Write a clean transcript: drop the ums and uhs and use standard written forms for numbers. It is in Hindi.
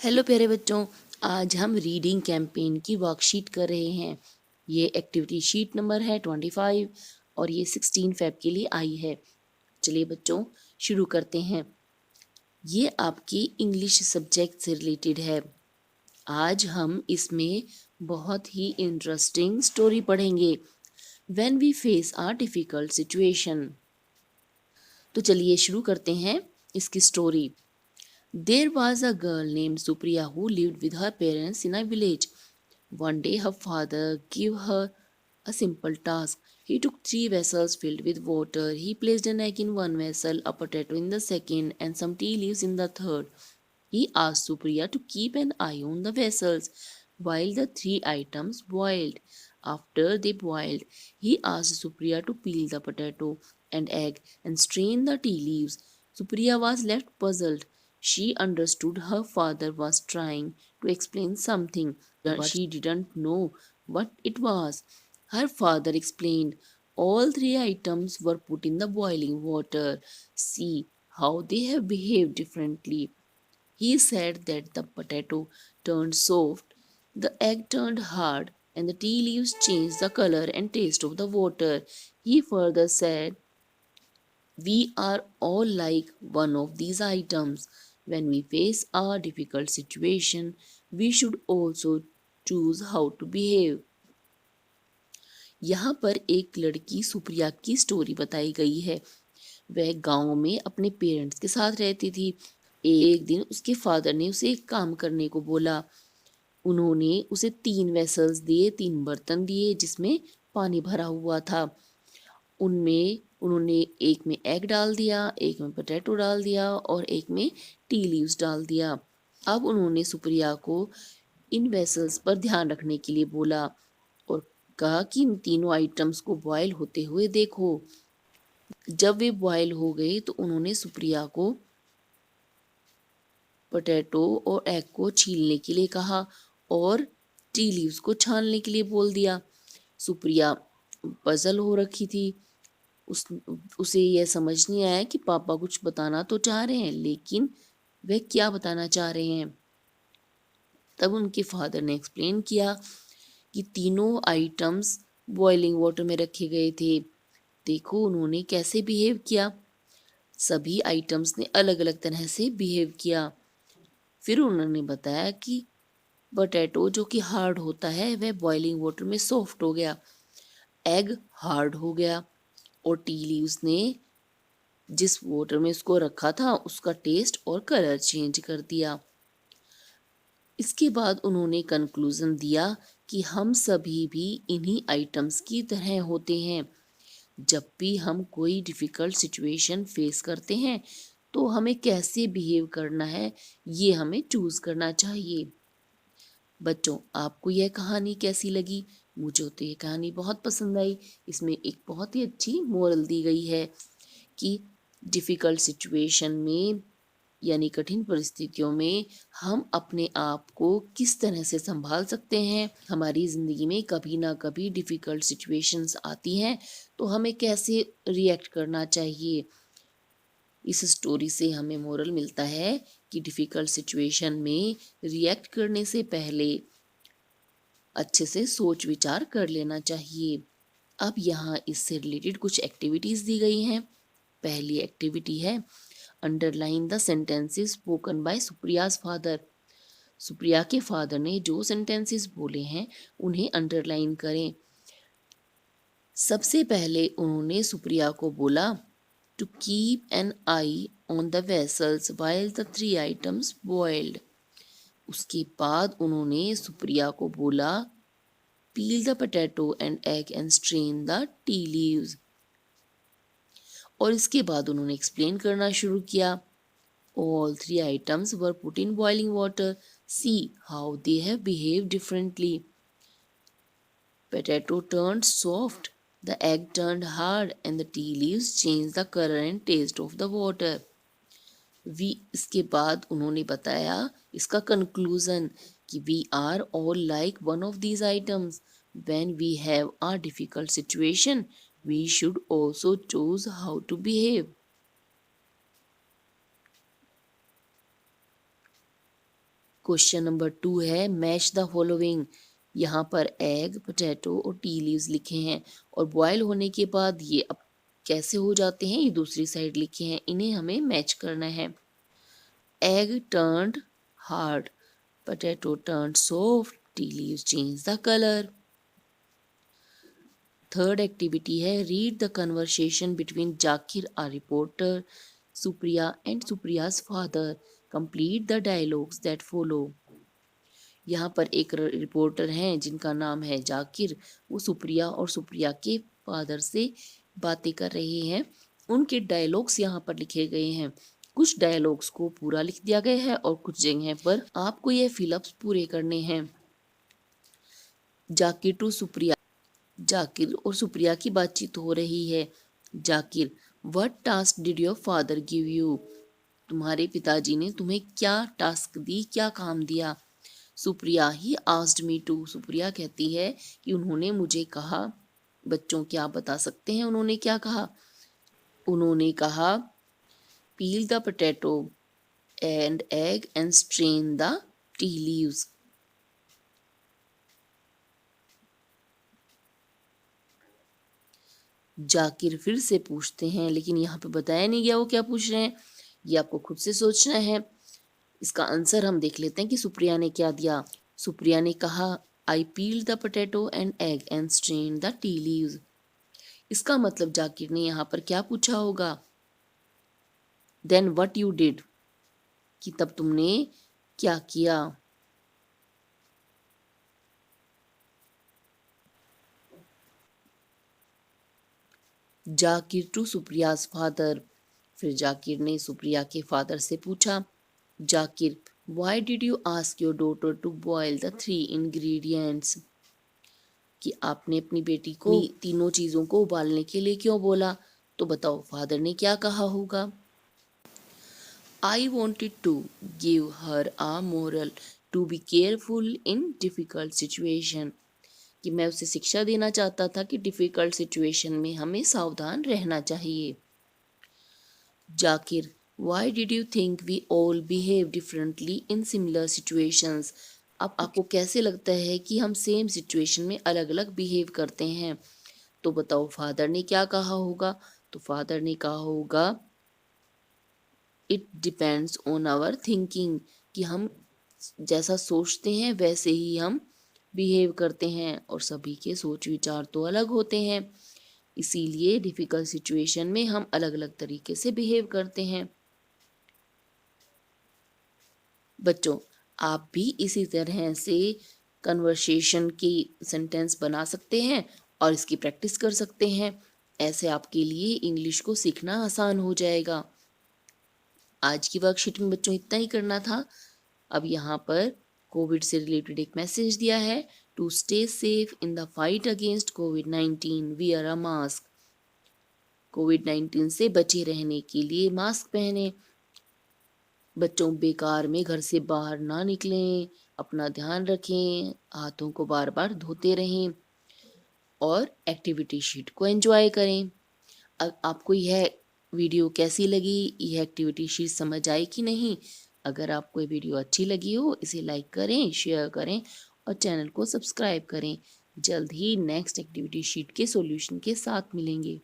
हेलो प्यारे बच्चों, आज हम रीडिंग कैंपेन की वर्कशीट कर रहे हैं। ये एक्टिविटी शीट नंबर है 25 और ये 16 फेब के लिए आई है। चलिए बच्चों शुरू करते हैं। ये आपकी इंग्लिश सब्जेक्ट से रिलेटेड है। आज हम इसमें बहुत ही इंटरेस्टिंग स्टोरी पढ़ेंगे, when we face a difficult situation. तो चलिए शुरू करते हैं इसकी story. There was a girl named Supriya who lived with her parents in a village. One day her father gave her a simple task. He took 3 vessels filled with water. He placed an egg in one vessel, a potato in the second, and some tea leaves in the third. He asked Supriya to keep an eye on the vessels while the 3 items boiled. After they boiled, he asked Supriya to peel the potato and egg and strain the tea leaves. Supriya was left puzzled. She understood her father was trying to explain something, but she didn't know what it was. Her father explained, all 3 items were put in the boiling water. See how they have behaved differently. He said that the potato turned soft, the egg turned hard, and the tea leaves changed the color and taste of the water. He further said, we are all like one of these items. When we face a difficult situation, we should also choose how to behave. यहाँ पर एक लड़की सुप्रिया की स्टोरी बताई गई है। वह गांव में अपने पेरेंट्स के साथ रहती थी। एक दिन उसके फादर ने उसे एक काम करने को बोला। उन्होंने उसे 3 वेसल्स दिए, 3 बर्तन दिए जिसमें पानी भरा हुआ था। उनमें उन्होंने एक में एग डाल दिया, एक में पोटैटो डाल दिया और एक में टी लीव्स डाल दिया। अब उन्होंने सुप्रिया को इन वेसल्स पर ध्यान रखने के लिए बोला और कहा कि इन तीनों आइटम्स को बॉयल होते हुए देखो। जब वे बॉयल हो गए तो उन्होंने सुप्रिया को पोटैटो और एग को छीलने के लिए कहा और टी लीव्स को छानने के लिए बोल दिया। सुप्रिया पजल हो रखी थी। उसे यह समझ नहीं आया कि पापा कुछ बताना तो चाह रहे हैं, लेकिन वह क्या बताना चाह रहे हैं। तब उनके फादर ने एक्सप्लेन किया कि तीनों आइटम्स बॉइलिंग वाटर में रखे गए थे। देखो उन्होंने कैसे बिहेव किया। सभी आइटम्स ने अलग अलग तरह से बिहेव किया। फिर उन्होंने बताया कि पोटैटो जो कि हार्ड होता है वह बॉइलिंग वाटर में सॉफ्ट हो गया, एग हार्ड हो गया और टी लीव्स ने जिस वाटर में उसको रखा था उसका टेस्ट और कलर चेंज कर दिया। इसके बाद उन्होंने कंक्लूजन दिया कि हम सभी भी इन्हीं आइटम्स की तरह होते हैं। जब भी हम कोई डिफिकल्ट सिचुएशन फेस करते हैं तो हमें कैसे बिहेव करना है ये हमें चूज करना चाहिए। बच्चों आपको यह कहानी कैसी लगी? मुझे तो ये कहानी बहुत पसंद आई। इसमें एक बहुत ही अच्छी मोरल दी गई है कि डिफिकल्ट सिचुएशन में यानी कठिन परिस्थितियों में हम अपने आप को किस तरह से संभाल सकते हैं। हमारी ज़िंदगी में कभी ना कभी डिफ़िकल्ट सिचुएशंस आती हैं तो हमें कैसे रिएक्ट करना चाहिए। इस स्टोरी से हमें मोरल मिलता है कि डिफ़िकल्ट सिचुएशन में रिएक्ट करने से पहले अच्छे से सोच विचार कर लेना चाहिए। अब यहाँ इससे रिलेटेड कुछ एक्टिविटीज़ दी गई हैं। पहली एक्टिविटी है underline the sentences spoken by Supriya's father. Supriya के फादर ने जो सेंटेंसेस बोले हैं उन्हें अंडरलाइन करें। सबसे पहले उन्होंने सुप्रिया को बोला to keep an eye on the vessels while the 3 items boiled. उसके बाद उन्होंने सुप्रिया को बोला peel the potato and egg and strain the tea leaves. और इसके बाद उन्होंने एक्सप्लेन करना शुरू किया। All 3 items were put in boiling water. See how they have behaved differently. Potato turned soft, the egg turned hard, and the tea leaves changed the color and taste of the water. इसके बाद उन्होंने बताया इसका कंक्लूजन कि we are all like one of these items. When we have a difficult situation, we should also choose how to behave. Question number 2 है मैच द फॉलोइंग। यहाँ पर एग, पोटैटो और टी लीव्स लिखे हैं और बॉयल होने के बाद ये अब कैसे हो जाते हैं ये दूसरी साइड लिखे हैं, इन्हें हमें मैच करना है। Egg turned hard, potato turned soft, tea leaves change the colour. Third activity है read the conversation between Zakir a reporter, Supriya and Supriya's father, complete the dialogues that follow. यहाँ पर एक रिपोर्टर हैं जिनका नाम है जाकिर, वो सुप्रिया और सुप्रिया के फादर से बातें कर रहे हैं। उनके डायलॉग्स यहाँ पर लिखे गए हैं। कुछ डायलॉग्स को पूरा लिख दिया गया है और कुछ जगह पर आपको ये फिलअप्स पूरे करने हैं। जाकिर टू सुप्रिया, जाकिर और सुप्रिया की बातचीत हो रही है। Zakir, what task did your father give you? तुम्हारे पिताजी ने तुम्हें क्या टास्क दी, क्या काम दिया? Supriya, he asked me to, Supriya कहती है कि उन्होंने मुझे कहा। बच्चों क्या बता सकते हैं उन्होंने क्या कहा? उन्होंने कहा पील the potato and egg and strain the tea leaves. Zakir फिर से पूछते हैं, लेकिन यहाँ पे बताया नहीं गया वो क्या पूछ रहे हैं, ये आपको खुद से सोचना है। इसका आंसर हम देख लेते हैं कि सुप्रिया ने क्या दिया। सुप्रिया ने कहा I peel the potato and egg and strain the tea leaves. इसका मतलब जाकिर ने यहाँ पर क्या पूछा होगा, देन व्हाट यू डिड, कि तब तुमने क्या किया। जाकिर टू सुप्रियाज फादर, फिर जाकिर ने सुप्रिया के फादर से पूछा। Zakir, why did you ask your daughter to boil the 3 ingredients, कि आपने अपनी बेटी को तीनों चीजों को उबालने के लिए क्यों बोला? तो बताओ फादर ने क्या कहा होगा। I wanted to give her a moral to be careful in difficult situation, कि मैं उसे शिक्षा देना चाहता था कि डिफिकल्ट सिचुएशन में हमें सावधान रहना चाहिए। Zakir, why did you think we all behave differently in similar situations, अब आपको कैसे लगता है कि हम सेम सिचुएशन में अलग अलग बिहेव करते हैं? तो बताओ फादर ने क्या कहा होगा। तो फादर ने कहा होगा it depends on our thinking, कि हम जैसा सोचते हैं वैसे ही हम बिहेव करते हैं और सभी के सोच विचार तो अलग होते हैं, इसीलिए डिफिकल्ट सिचुएशन में हम अलग अलग तरीके से बिहेव करते हैं। बच्चों, आप भी इसी तरह से कन्वर्सेशन की सेंटेंस बना सकते हैं और इसकी प्रैक्टिस कर सकते हैं। ऐसे आपके लिए इंग्लिश को सीखना आसान हो जाएगा। आज की वर्कशीट में बच्चों इतना ही करना था। अब यहाँ पर कोविड से रिलेटेड एक मैसेज दिया है, to stay safe in the fight against कोविड-19 वियर अ मास्क। कोविड-19 से बचे रहने के लिए मास्क पहने। बच्चों, बेकार में घर से बाहर ना निकलें, अपना ध्यान रखें, हाथों को बार बार धोते रहें और एक्टिविटी शीट को एंजॉय करें। अब आपको यह वीडियो कैसी लगी, यह एक्टिविटी शीट समझ आई कि नहीं? अगर आपको ये वीडियो अच्छी लगी हो इसे लाइक करें, शेयर करें और चैनल को सब्सक्राइब करें। जल्द ही नेक्स्ट एक्टिविटी शीट के सॉल्यूशन के साथ मिलेंगे।